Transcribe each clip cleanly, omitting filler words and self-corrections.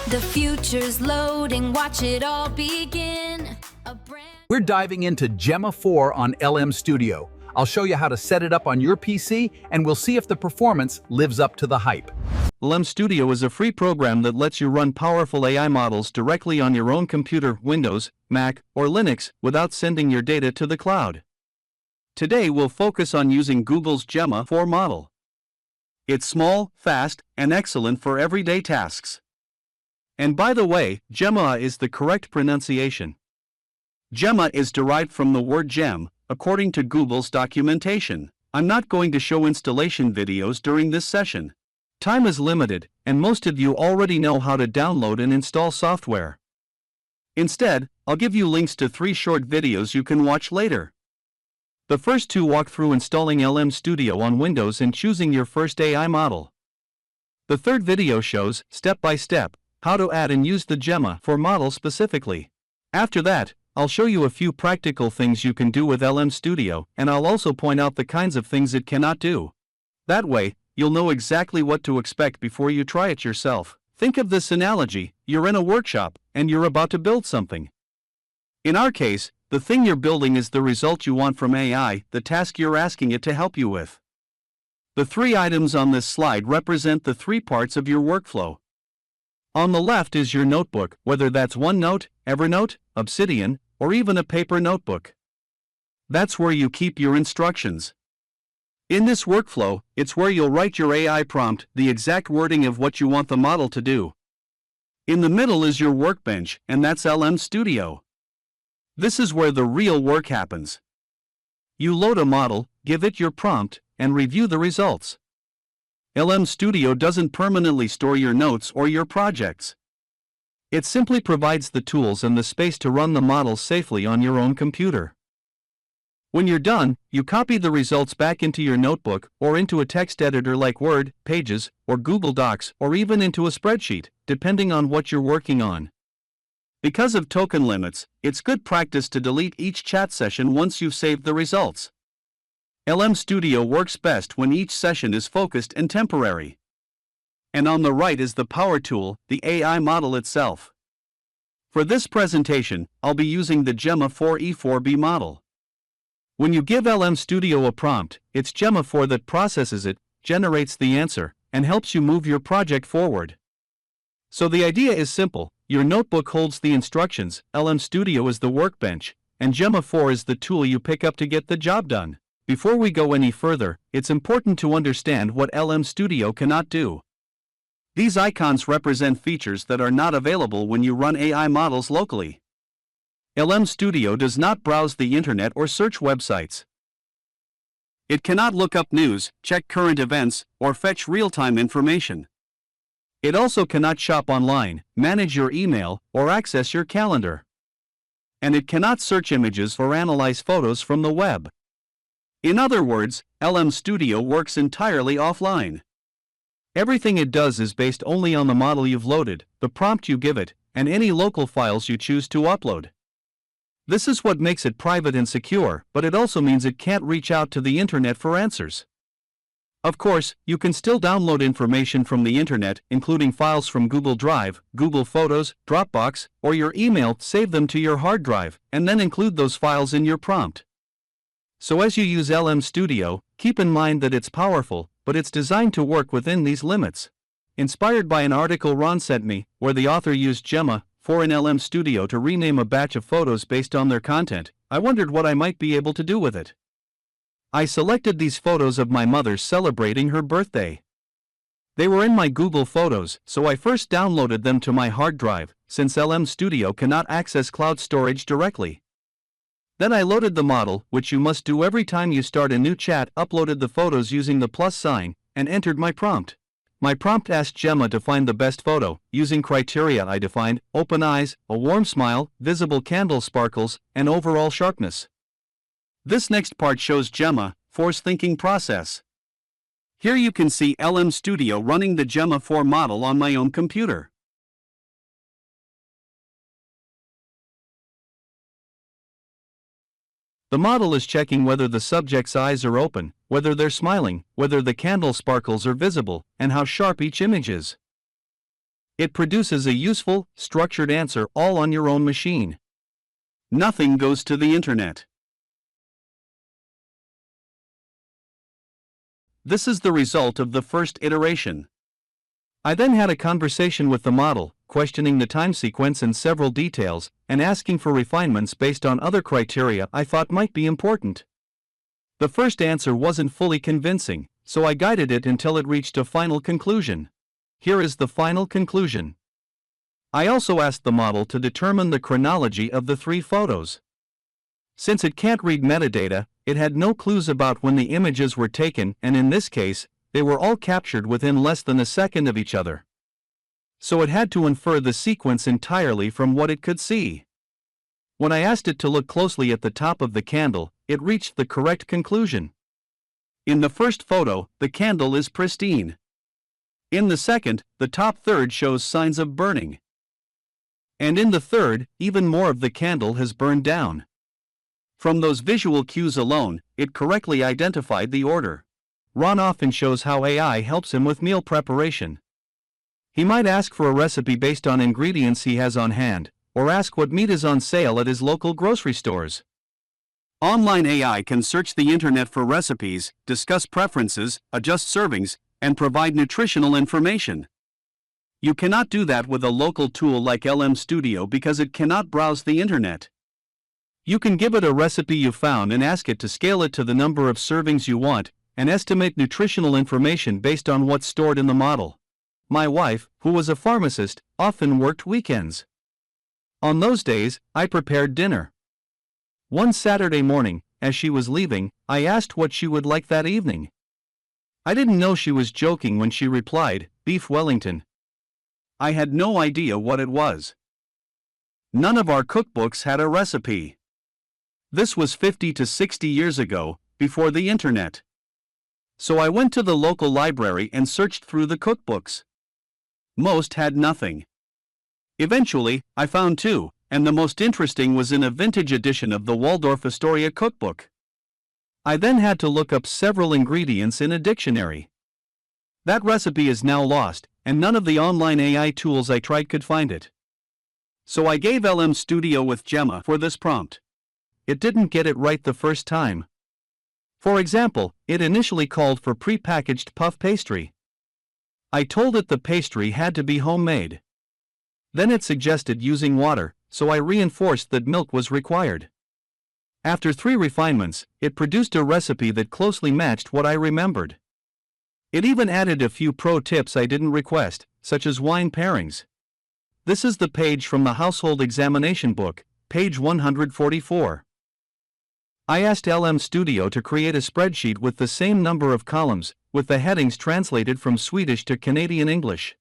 The future's loading, watch it all begin. We're diving into Gemma 4 on LM Studio. I'll show you how to set it up on your PC, and we'll see if the performance lives up to the hype. LM Studio is a free program that lets you run powerful AI models directly on your own computer, Windows, Mac, or Linux, without sending your data to the cloud. Today we'll focus on using Google's Gemma 4 model. It's small, fast, and excellent for everyday tasks. And by the way, Gemma is the correct pronunciation. Gemma is derived from the word gem, according to Google's documentation. I'm not going to show installation videos during this session. Time is limited, and most of you already know how to download and install software. Instead, I'll give you links to 3 short videos you can watch later. The first 2 walk through installing LM Studio on Windows and choosing your first AI model. The third video shows, step by step, how to add and use the Gemma 4 model specifically. After that, I'll show you a few practical things you can do with LM Studio, and I'll also point out the kinds of things it cannot do. That way, you'll know exactly what to expect before you try it yourself. Think of this analogy: you're in a workshop, and you're about to build something. In our case, the thing you're building is the result you want from AI, the task you're asking it to help you with. The 3 items on this slide represent the 3 parts of your workflow. On the left is your notebook, whether that's OneNote, Evernote, Obsidian, or even a paper notebook. That's where you keep your instructions. In this workflow, it's where you'll write your AI prompt, the exact wording of what you want the model to do. In the middle is your workbench, and that's LM Studio. This is where the real work happens. You load a model, give it your prompt, and review the results. LM Studio doesn't permanently store your notes or your projects. It simply provides the tools and the space to run the model safely on your own computer. When you're done, you copy the results back into your notebook or into a text editor like Word, Pages, or Google Docs, or even into a spreadsheet, depending on what you're working on. Because of token limits, it's good practice to delete each chat session once you've saved the results. LM Studio works best when each session is focused and temporary. And on the right is the power tool, the AI model itself. For this presentation, I'll be using the Gemma 4 E4B model. When you give LM Studio a prompt, it's Gemma 4 that processes it, generates the answer, and helps you move your project forward. So the idea is simple: your notebook holds the instructions, LM Studio is the workbench, and Gemma 4 is the tool you pick up to get the job done. Before we go any further, it's important to understand what LM Studio cannot do. These icons represent features that are not available when you run AI models locally. LM Studio does not browse the internet or search websites. It cannot look up news, check current events, or fetch real-time information. It also cannot shop online, manage your email, or access your calendar. And it cannot search images or analyze photos from the web. In other words, LM Studio works entirely offline. Everything it does is based only on the model you've loaded, the prompt you give it, and any local files you choose to upload. This is what makes it private and secure, but it also means it can't reach out to the internet for answers. Of course, you can still download information from the internet, including files from Google Drive, Google Photos, Dropbox, or your email, save them to your hard drive, and then include those files in your prompt. So as you use LM Studio, keep in mind that it's powerful, but it's designed to work within these limits. Inspired by an article Ron sent me, where the author used Gemma 4 in LM Studio to rename a batch of photos based on their content, I wondered what I might be able to do with it. I selected these photos of my mother celebrating her birthday. They were in my Google Photos, so I first downloaded them to my hard drive, since LM Studio cannot access cloud storage directly. Then I loaded the model, which you must do every time you start a new chat, uploaded the photos using the plus sign, and entered my prompt. My prompt asked Gemma to find the best photo, using criteria I defined: open eyes, a warm smile, visible candle sparkles, and overall sharpness. This next part shows Gemma 4's thinking process. Here you can see LM Studio running the Gemma 4 model on my own computer. The model is checking whether the subject's eyes are open, whether they're smiling, whether the candle sparkles are visible, and how sharp each image is. It produces a useful, structured answer all on your own machine. Nothing goes to the internet. This is the result of the first iteration. I then had a conversation with the model, questioning the time sequence and several details, and asking for refinements based on other criteria I thought might be important. The first answer wasn't fully convincing, so I guided it until it reached a final conclusion. Here is the final conclusion. I also asked the model to determine the chronology of the 3 photos. Since it can't read metadata, it had no clues about when the images were taken, and in this case, they were all captured within less than a second of each other. So it had to infer the sequence entirely from what it could see. When I asked it to look closely at the top of the candle, it reached the correct conclusion. In the first photo, the candle is pristine. In the second, the top third shows signs of burning. And in the third, even more of the candle has burned down. From those visual cues alone, it correctly identified the order. Ron often shows how AI helps him with meal preparation. He might ask for a recipe based on ingredients he has on hand, or ask what meat is on sale at his local grocery stores. Online AI can search the internet for recipes, discuss preferences, adjust servings, and provide nutritional information. You cannot do that with a local tool like LM Studio because it cannot browse the internet. You can give it a recipe you found and ask it to scale it to the number of servings you want, and estimate nutritional information based on what's stored in the model. My wife, who was a pharmacist, often worked weekends. On those days, I prepared dinner. One Saturday morning, as she was leaving, I asked what she would like that evening. I didn't know she was joking when she replied, "Beef Wellington." I had no idea what it was. None of our cookbooks had a recipe. This was 50 to 60 years ago, before the internet. So I went to the local library and searched through the cookbooks. Most had nothing. Eventually, I found 2, and the most interesting was in a vintage edition of the Waldorf Astoria cookbook. I then had to look up several ingredients in a dictionary. That recipe is now lost, and none of the online AI tools I tried could find it. So I gave LM Studio with Gemma for this prompt. It didn't get it right the first time. For example, it initially called for pre-packaged puff pastry. I told it the pastry had to be homemade. Then it suggested using water, so I reinforced that milk was required. After 3 refinements, it produced a recipe that closely matched what I remembered. It even added a few pro tips I didn't request, such as wine pairings. This is the page from the Household Examination Book, page 144. I asked LM Studio to create a spreadsheet with the same number of columns, with the headings translated from Swedish to Canadian English.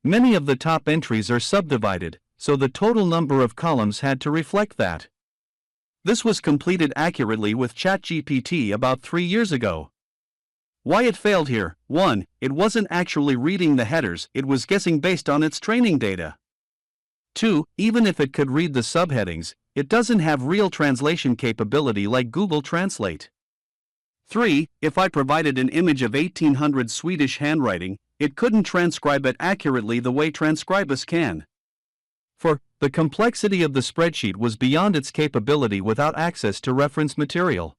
Many of the top entries are subdivided, so the total number of columns had to reflect that. This was completed accurately with ChatGPT about 3 years ago. Why it failed here: 1. It wasn't actually reading the headers, it was guessing based on its training data. 2. Even if it could read the subheadings, it doesn't have real translation capability like Google Translate. 3. If I provided an image of 1800 Swedish handwriting, it couldn't transcribe it accurately the way Transcribus can. 4. The complexity of the spreadsheet was beyond its capability without access to reference material.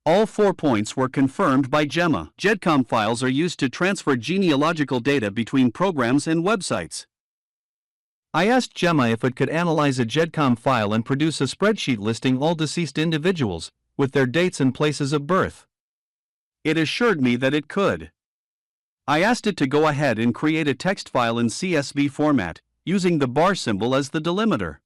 All 4 points were confirmed by Gemma. GEDCOM files are used to transfer genealogical data between programs and websites. I asked Gemma if it could analyze a GEDCOM file and produce a spreadsheet listing all deceased individuals, with their dates and places of birth. It assured me that it could. I asked it to go ahead and create a text file in CSV format, using the bar symbol as the delimiter.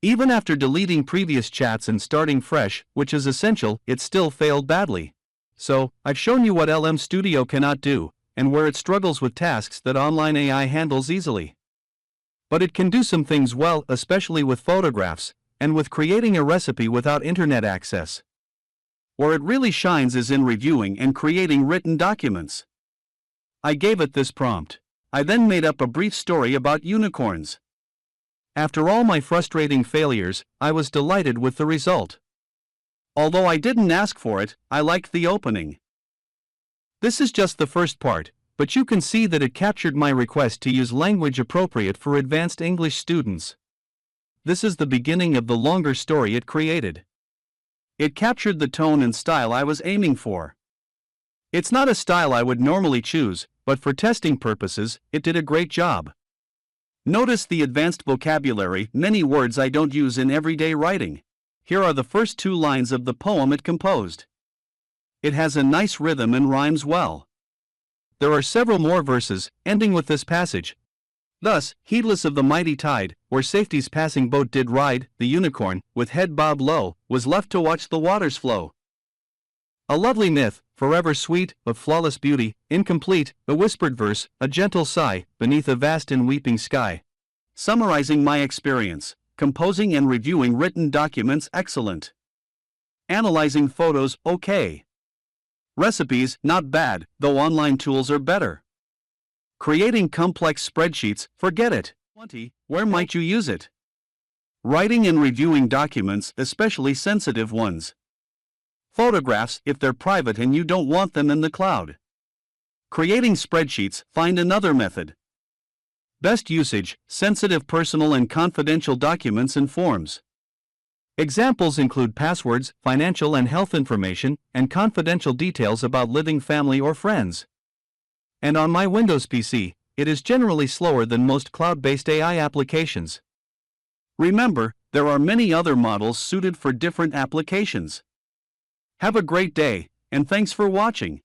Even after deleting previous chats and starting fresh, which is essential, it still failed badly. So, I've shown you what LM Studio cannot do, and where it struggles with tasks that online AI handles easily. But it can do some things well, especially with photographs, and with creating a recipe without internet access. Where it really shines is in reviewing and creating written documents. I gave it this prompt. I then made up a brief story about unicorns. After all my frustrating failures, I was delighted with the result. Although I didn't ask for it, I liked the opening. This is just the first part. but you can see that it captured my request to use language appropriate for advanced English students. This is the beginning of the longer story it created. It captured the tone and style I was aiming for. It's not a style I would normally choose, but for testing purposes, it did a great job. Notice the advanced vocabulary, many words I don't use in everyday writing. Here are the first 2 lines of the poem it composed. It has a nice rhythm and rhymes well. There are several more verses, ending with this passage. Thus, heedless of the mighty tide, where safety's passing boat did ride, the unicorn, with head bowed low, was left to watch the waters flow. A lovely myth, forever sweet, of flawless beauty, incomplete, a whispered verse, a gentle sigh, beneath a vast and weeping sky. Summarizing my experience, composing and reviewing written documents excellent. Analyzing photos okay. Recipes not bad, though online tools are better. Creating complex spreadsheets, forget it. 20. Where might you use it? Writing and reviewing documents, especially sensitive ones. Photographs, if they're private and you don't want them in the cloud. Creating spreadsheets, find another method. Best usage, sensitive personal and confidential documents and forms. Examples include passwords, financial and health information, and confidential details about living family or friends. And on my Windows PC, it is generally slower than most cloud-based AI applications. Remember, there are many other models suited for different applications. Have a great day, and thanks for watching.